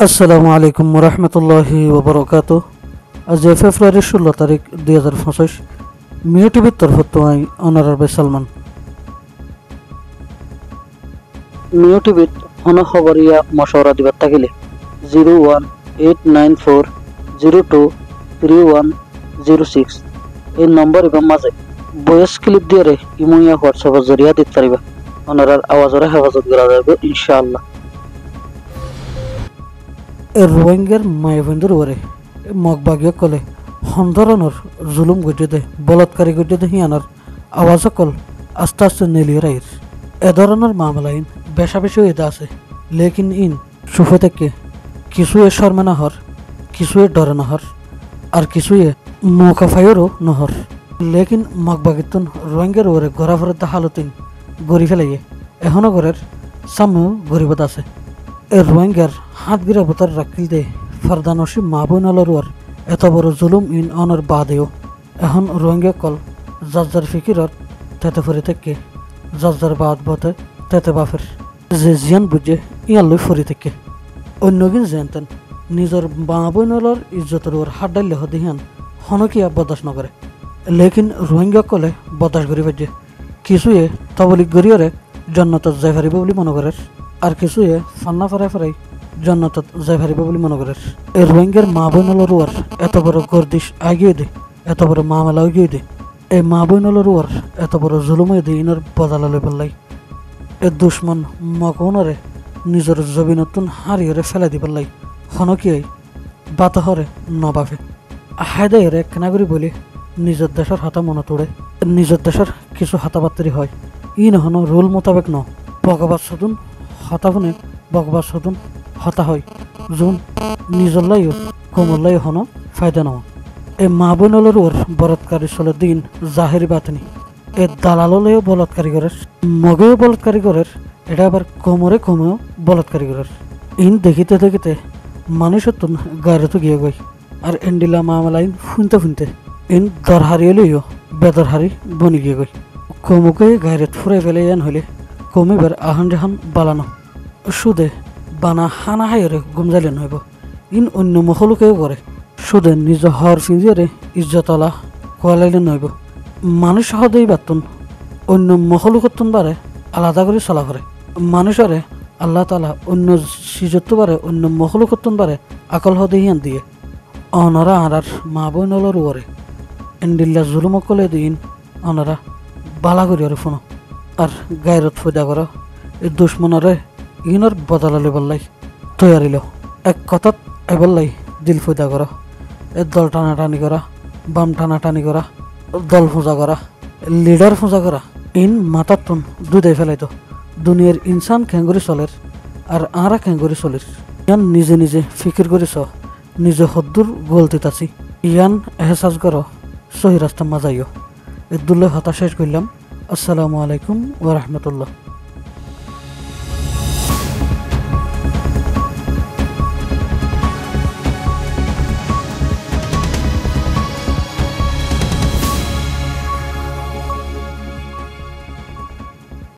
আসসালামু আলাইকুম রহমতুল্লাহি ওবরকাত। আজ ফেব্রুয়ারি 16 তারিখ 2025 মিও টিভির তরফ তোমায় অনারার সালমান মিও টিভিত হন খবরিয়া মশওরা দিবার থাকিলে 01892023106 এই নম্বর এবং মাঝে ভয়েস ক্লিপ দিয়ে ইমুইয়া হোয়াটসঅ্যাপের জরিয়া দিতে পারিবা। অনারার আওয়াজের হেফাজত করা যাবে ইনশাআল্লাহ। রোহিঙ্গার মায়াবন্ধুর ওরে মগবাগীয় কলে সন্ধরণর জুলুম গজ্জে বলৎকারী গজ্জে হিয়ানার আওয়াজ কল আস্তে আস্তে নেলিয়ে রাইর এ ধরনের মামলাইন বেশা বেশি হয়ে আছে। লেকিন ইন সুফে থেকে কিছুয়ে শর্মে নাহর, কিছুয়ে ডরে নাহর, আর কিছুয়ে মৌকাফাইয়েরও নহর। লেকিন মগবাগিতন রোহিঙ্গার ওরে গড়াফরের হালতিন গড়ি ফেলাইয়ে এখনো ঘরের সামনেও গরিবত আছে। এর রোহিঙ্গার হাত গিরা বোতার রাখিল দে ফারদানসি মা বোনালর এত বড় জুলুম ইন অনর বাদেও এখন রোহিঙ্গা কল যার ফিকিরত তেতে ফরি থেকে যার বাদ বতে তেতে বাফের যে জিয়ান বুঝে ইয়াল্লই ফরি থেকে অন্যগিন জেনতেন নিজের মা বোনালর ইজ্জতের ওর হাত ডাইলে হদিহান হনকিয়া বদাস নকরে। লেকিন রোহিঙ্গা কলে বদাস করি বাজে কিছুয়ে তবলিক গরিয়রে জন্নতত যাই ফারিব বলে মনে করে, আর কিছুয়ে ফান্না ফেরাই ফেরাই জন্নতত যাই ফারিব বলে মনে করে। এই রোহিঙ্গার মা বোনলর ওয়ার এত বড় গর্দিশ আগিয়ে দে, এত বড় মামলা আগিয়ে দে, এই মা বোনলর ওয়ার এত বড় জুলুমে দে ইনার বদালালে পেলাই এ দুশ্মন মকনরে নিজের জবিনতুন হারিয়রে ফেলে দি পেলাই হনকিয়াই বাতহরে নবাফে হায়দাইরে কেনাগরি বলি নিজের দেশের হাতা মনে তোড়ে নিজের দেশের কিছু হাতাবাত্তরি হয় ই নহন রুল মোতাবেক ন বগবাদ সদুন হতাফুনে বগবাদ সদুন হতা হয় জুন নিজর লাইও কোমর লাই হন ফায়দা ন এ মা বোনলের ওর বলৎকারী চলে দিন জাহেরি বাতনি এ দালাললেও বলৎকারী করের মগেও বলৎকারী করের এটা আবার কোমরে কমেও বলৎকারী করের ইন দেখিতে দেখিতে মানুষের তুন গায়ে তো গিয়ে গই আর এন্ডিলা মামলাইন ফুনতে ফুনতে ইন দরহারি লইও বেদরহারি বনি গিয়ে গই কমুকে গায়ে ফুরে ফেলে এন হইলে কমিবার আহান জাহান বালানো সুদে বানা হানা হাইরে গুমজালেন হইব ইন অন্য মহলুকেও করে সুদে নিজ হর ফিজিয়ারে ইজ্জতলা কোয়ালাইলেন হইব মানুষ সহদেই বাতুন অন্য মহলুকতুন বারে আলাদা করে চলা করে মানুষরে আল্লাহ তালা অন্য সিজত্ব বারে অন্য মহলুকতুন বারে আকল হদেহিয়ান দিয়ে অনরা আনার মা বইনলর ওরে এন্ডিল্লা জুলুমকলে দিন অনরা বালা করি আর ফোনো আর গায়রত ফয়দা করা এই দুশ্মনরে ইনর বদলালে বললাই তৈয়ারিল এক কথাত এবললাই দিল ফয়দা করা এ দল টানাটানি করা বাম টানাটানি করা দল ফোঁজা করা লিডার ফোঁজা করা ইন মাতাতুন দুধে ফেলাইতো দুনিয়ার ইনসান খেঙ্গুরি চলের আর আরা খেঙ্গুরি চলির ইয়ান নিজে নিজে ফিকির করিস নিজে হদ্দুর গলতিত আছি ইয়ান এহসাস করো সহি রাস্তা মাজাইও এদুল্লে হতা শেষ করলাম। আসসালামু আলাইকুম ওয়া রাহমাতুল্লাহ।